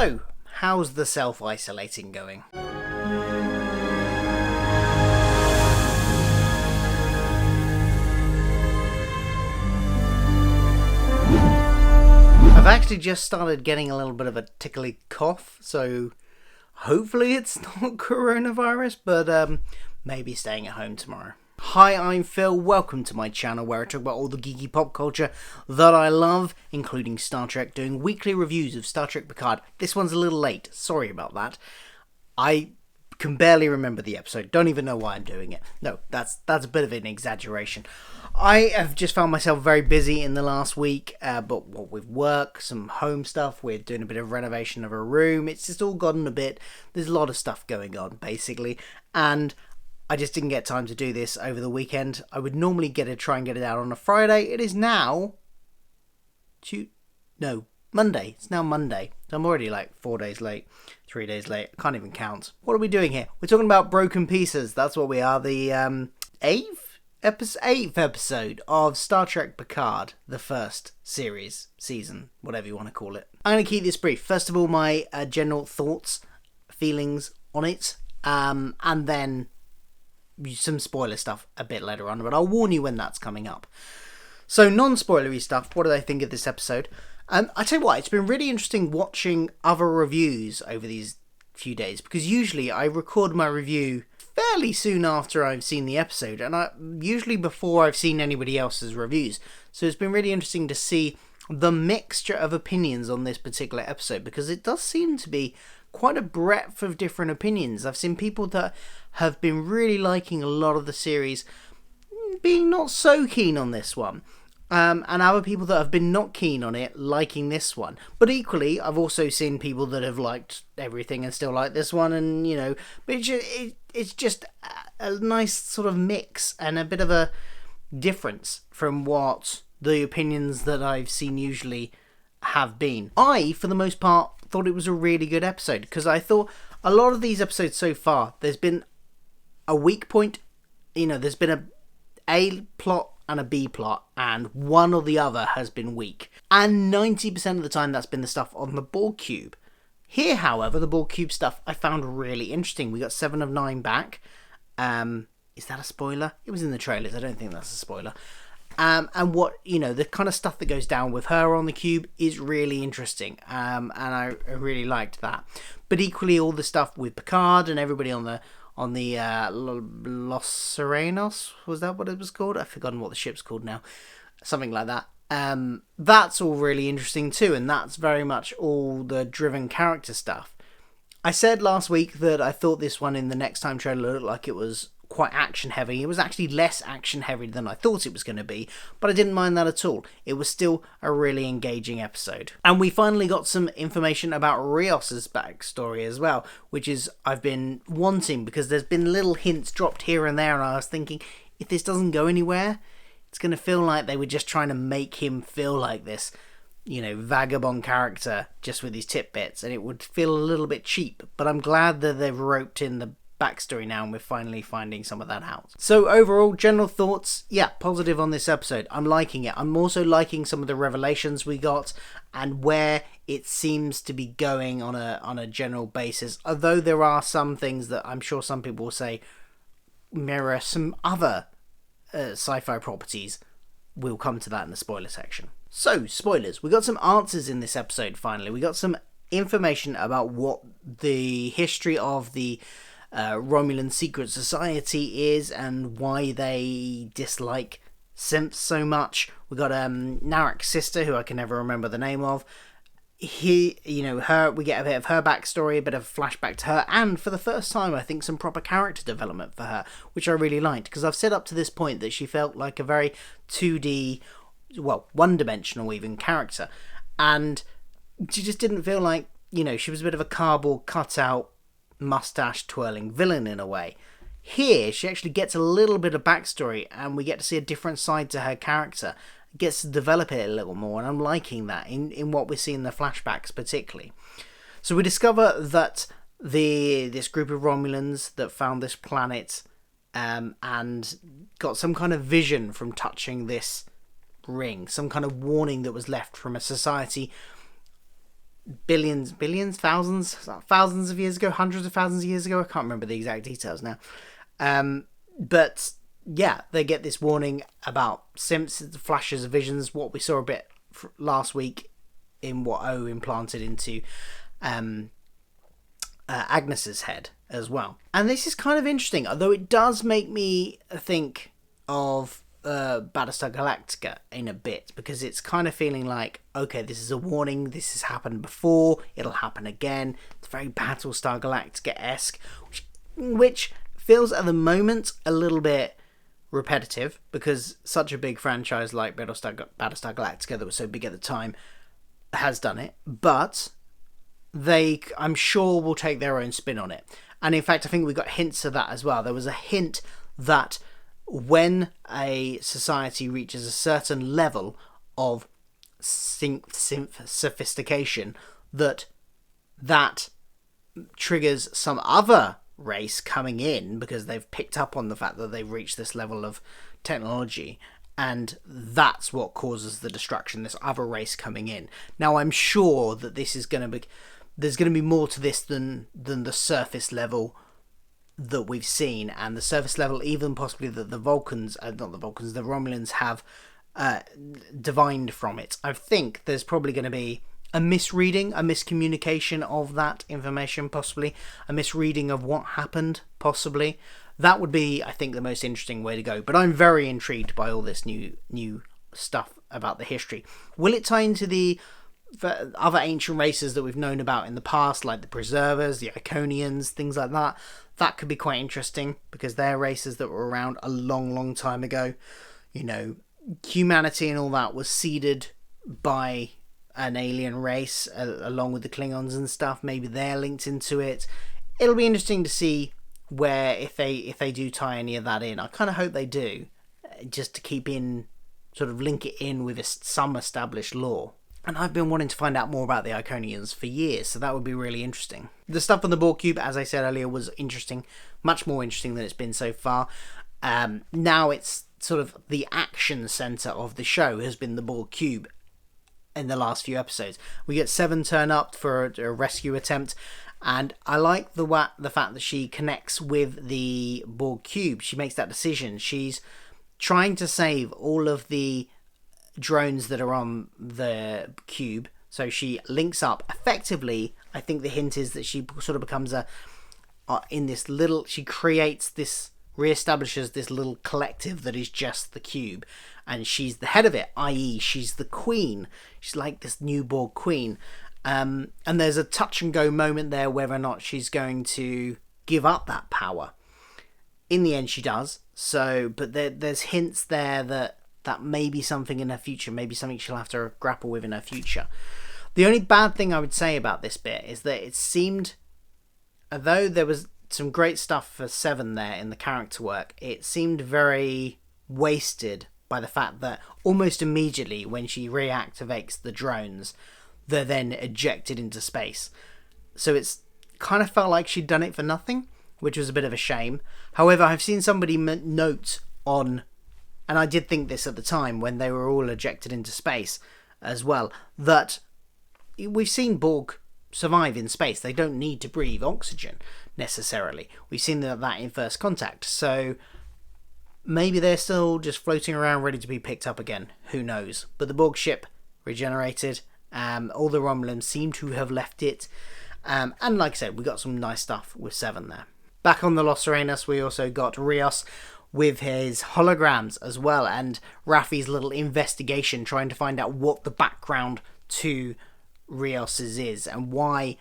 So, how's the self-isolating going? I've actually just started getting a little bit of a tickly cough, so hopefully it's not coronavirus, but maybe staying at home tomorrow. Hi, I'm Phil. Welcome to my channel where I talk about all the geeky pop culture that I love, including Star Trek, doing weekly reviews of Star Trek Picard. This one's a little late. Sorry about that. I can barely remember the episode. Don't even know why I'm doing it. No, that's a bit of an exaggeration. I have just found myself very busy in the last week, but with work, some home stuff, we're doing a bit of renovation of a room. It's just all gotten a bit. There's a lot of stuff going on, basically, and I just didn't get time to do this over the weekend. I would normally try and get it out on a Friday. It is now Monday. It's now Monday. So I'm already like 4 days late, 3 days late. I can't even count. What are we doing here? We're talking about Broken Pieces. That's what we are. The eighth episode of Star Trek Picard, the first season, whatever you want to call it. I'm going to keep this brief. First of all, my general thoughts, feelings on it, and then some spoiler stuff a bit later on, but I'll warn you when that's coming up. So, non-spoilery stuff, what do I think of this episode? I tell you what, it's been really interesting watching other reviews over these few days, because usually I record my review fairly soon after I've seen the episode, and usually before I've seen anybody else's reviews. So it's been really interesting to see the mixture of opinions on this particular episode, because it does seem to be quite a breadth of different opinions. I've seen people that have been really liking a lot of the series being not so keen on this one, and other people that have been not keen on it liking this one. But equally, I've also seen people that have liked everything and still like this one, and but it's just a nice sort of mix and a bit of a difference from what the opinions that I've seen usually have been. I, for the most part, thought it was a really good episode, because I thought a lot of these episodes so far, there's been a weak point. There's been a plot and a B plot, and one or the other has been weak, and 90% of the time that's been the stuff on the Borg cube. Here, however, the Borg cube stuff I found really interesting. We got 7 of 9 back. Is that a spoiler? It was in the trailers. I don't think that's a spoiler. And what, the kind of stuff that goes down with her on the cube is really interesting. And I really liked that. But equally, all the stuff with Picard and everybody on the Los Serenos, was that what it was called? I've forgotten what the ship's called now. Something like that. That's all really interesting too. And that's very much all the driven character stuff. I said last week that I thought this one in the Next Time trailer looked like it was quite action heavy. It was actually less action heavy than I thought it was going to be, but I didn't mind that at all. It was still a really engaging episode. And we finally got some information about Rios's backstory as well, which is I've been wanting, because there's been little hints dropped here and there, and I was thinking, if this doesn't go anywhere, it's going to feel like they were just trying to make him feel like this vagabond character just with his tidbits, and it would feel a little bit cheap. But I'm glad that they've roped in the backstory now, and we're finally finding some of that out. So overall, general thoughts, positive on this episode. I'm liking it. I'm also liking some of the revelations we got and where it seems to be going on a general basis, although there are some things that I'm sure some people will say mirror some other sci-fi properties. We'll come to that in the spoiler section. So, spoilers. We got some answers in this episode finally. We got some information about what the history of the Romulan Secret Society is and why they dislike synths so much. We got Narek's sister, who I can never remember the name of. Her, we get a bit of her backstory, a bit of flashback to her, and for the first time, I think some proper character development for her, which I really liked, because I've said up to this point that she felt like a very 2D, one-dimensional even character, and she just didn't feel like, she was a bit of a cardboard cutout, mustache twirling villain in a way. Here, she actually gets a little bit of backstory, and we get to see a different side to her character. Gets to develop it a little more, and I'm liking that in what we see in the flashbacks particularly. So we discover that this group of Romulans that found this planet and got some kind of vision from touching this ring, some kind of warning that was left from a society thousands of years ago, hundreds of thousands of years ago. I can't remember the exact details now. But yeah, they get this warning about Simps, flashes of visions, what we saw a bit last week in what O implanted into Agnes's head as well. And this is kind of interesting, although it does make me think of Battlestar Galactica in a bit, because it's kind of feeling like, okay, this is a warning, this has happened before, it'll happen again. It's very Battlestar Galactica-esque, which feels at the moment a little bit repetitive, because such a big franchise like Battlestar Galactica, that was so big at the time, has done it. But they, I'm sure, will take their own spin on it. And in fact, I think we got hints of that as well. There was a hint that when a society reaches a certain level of sophistication, that triggers some other race coming in, because they've picked up on the fact that they've reached this level of technology, and that's what causes the destruction, this other race coming in. Now, I'm sure that this is going to be, there's going to be more to this than the surface level that we've seen, and the surface level even possibly that the Romulans have divined from it. I think there's probably going to be a misreading, a miscommunication of that information, possibly a misreading of what happened, possibly. That would be, I think, the most interesting way to go. But I'm very intrigued by all this new stuff about the history. Will it tie into the other ancient races that we've known about in the past, like the Preservers, the Iconians, things like that? That could be quite interesting, because they're races that were around a long, long time ago. You know, humanity and all that was seeded by an alien race, along with the Klingons and stuff. Maybe they're linked into it. It'll be interesting to see where, if they do tie any of that in. I kind of hope they do, just to keep in, sort of link it in with some established lore. And I've been wanting to find out more about the Iconians for years, so that would be really interesting. The stuff on the Borg Cube, as I said earlier, was interesting, much more interesting than it's been so far. Now it's sort of the action centre of the show has been the Borg Cube in the last few episodes. We get Seven turn up for a rescue attempt, and I like the fact that she connects with the Borg Cube. She makes that decision. She's trying to save all of the drones that are on the cube, so she links up effectively. I think the hint is that she sort of becomes she creates this, reestablishes this little collective that is just the cube, and she's the head of it, i.e. she's the queen. She's like this new Borg queen, and there's a touch and go moment there whether or not she's going to give up that power. In the end she does, so, but there's hints there that may be something in her future, maybe something she'll have to grapple with in her future. The only bad thing I would say about this bit is that it seemed, although there was some great stuff for Seven there in the character work, it seemed very wasted by the fact that almost immediately when she reactivates the drones, they're then ejected into space. So it's kind of felt like she'd done it for nothing, which was a bit of a shame. However, I've seen somebody note on, and I did think this at the time when they were all ejected into space as well, that we've seen Borg survive in space. They don't need to breathe oxygen necessarily. We've seen that in First Contact. So maybe they're still just floating around ready to be picked up again. Who knows? But the Borg ship regenerated. All the Romulans seem to have left it. And like I said, we got some nice stuff with Seven there. Back on the Los Serenos, we also got Rios with his holograms as well, and Raffi's little investigation trying to find out what the background to Rios's is, and why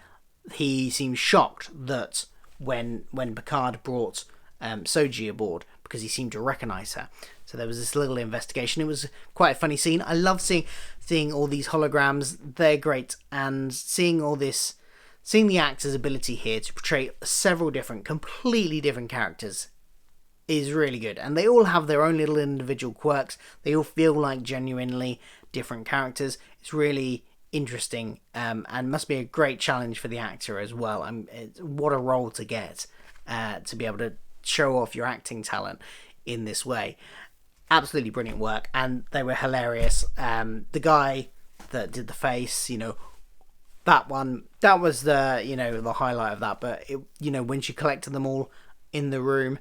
he seems shocked that when Picard brought Soji aboard, because he seemed to recognise her. So there was this little investigation. It was quite a funny scene. I love seeing all these holograms. They're great, and seeing the actor's ability here to portray several completely different characters is really good, and they all have their own little individual quirks. They all feel like genuinely different characters. It's really interesting, and must be a great challenge for the actor as well. What a role to get, to be able to show off your acting talent in this way. Absolutely brilliant work, and they were hilarious. The guy that did the face, That was the, the highlight of that. But when she collected them all in the room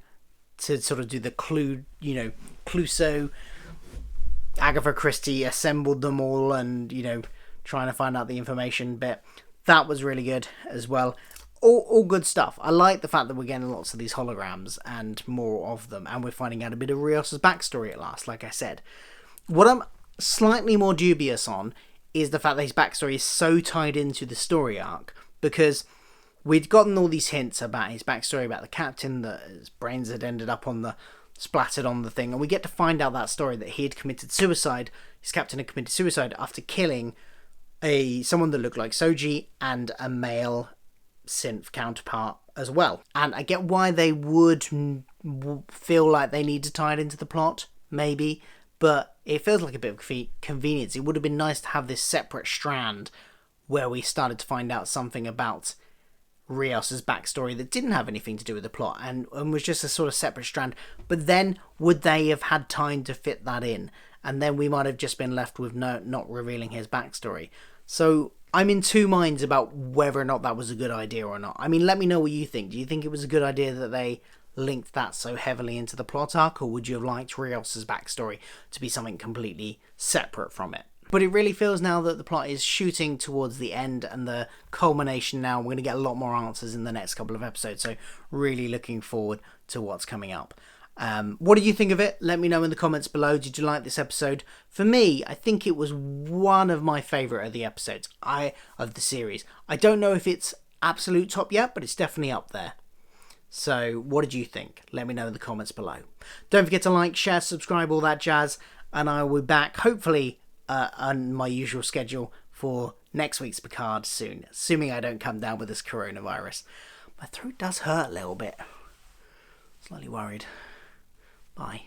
to sort of do the Clouseau, Agatha Christie assembled them all, and trying to find out the information bit. That was really good as well. All good stuff. I like the fact that we're getting lots of these holograms and more of them, and we're finding out a bit of Rios's backstory at last, like I said. What I'm slightly more dubious on is the fact that his backstory is so tied into the story arc, because we'd gotten all these hints about his backstory, about the captain, that his brains had ended up splattered on the thing, and we get to find out that story, that he had committed suicide. His captain had committed suicide after killing someone that looked like Soji and a male synth counterpart as well. And I get why they would feel like they need to tie it into the plot, maybe, but it feels like a bit of convenience. It would have been nice to have this separate strand where we started to find out something about Rios's backstory that didn't have anything to do with the plot and was just a sort of separate strand. But then would they have had time to fit that in? And then we might have just been left with not revealing his backstory. So I'm in two minds about whether or not that was a good idea or not. I mean, let me know what you think. Do you think it was a good idea that they linked that so heavily into the plot arc, or would you have liked Rios's backstory to be something completely separate from it? But it really feels now that the plot is shooting towards the end and the culmination now. We're going to get a lot more answers in the next couple of episodes, so really looking forward to what's coming up. What did you think of it? Let me know in the comments below. Did you like this episode? For me, I think it was one of my favourite of the episodes of the series. I don't know if it's absolute top yet, but it's definitely up there. So what did you think? Let me know in the comments below. Don't forget to like, share, subscribe, all that jazz, and I will be back hopefully on my usual schedule for next week's Picard soon, assuming I don't come down with this coronavirus. My throat does hurt a little bit. Slightly worried. Bye.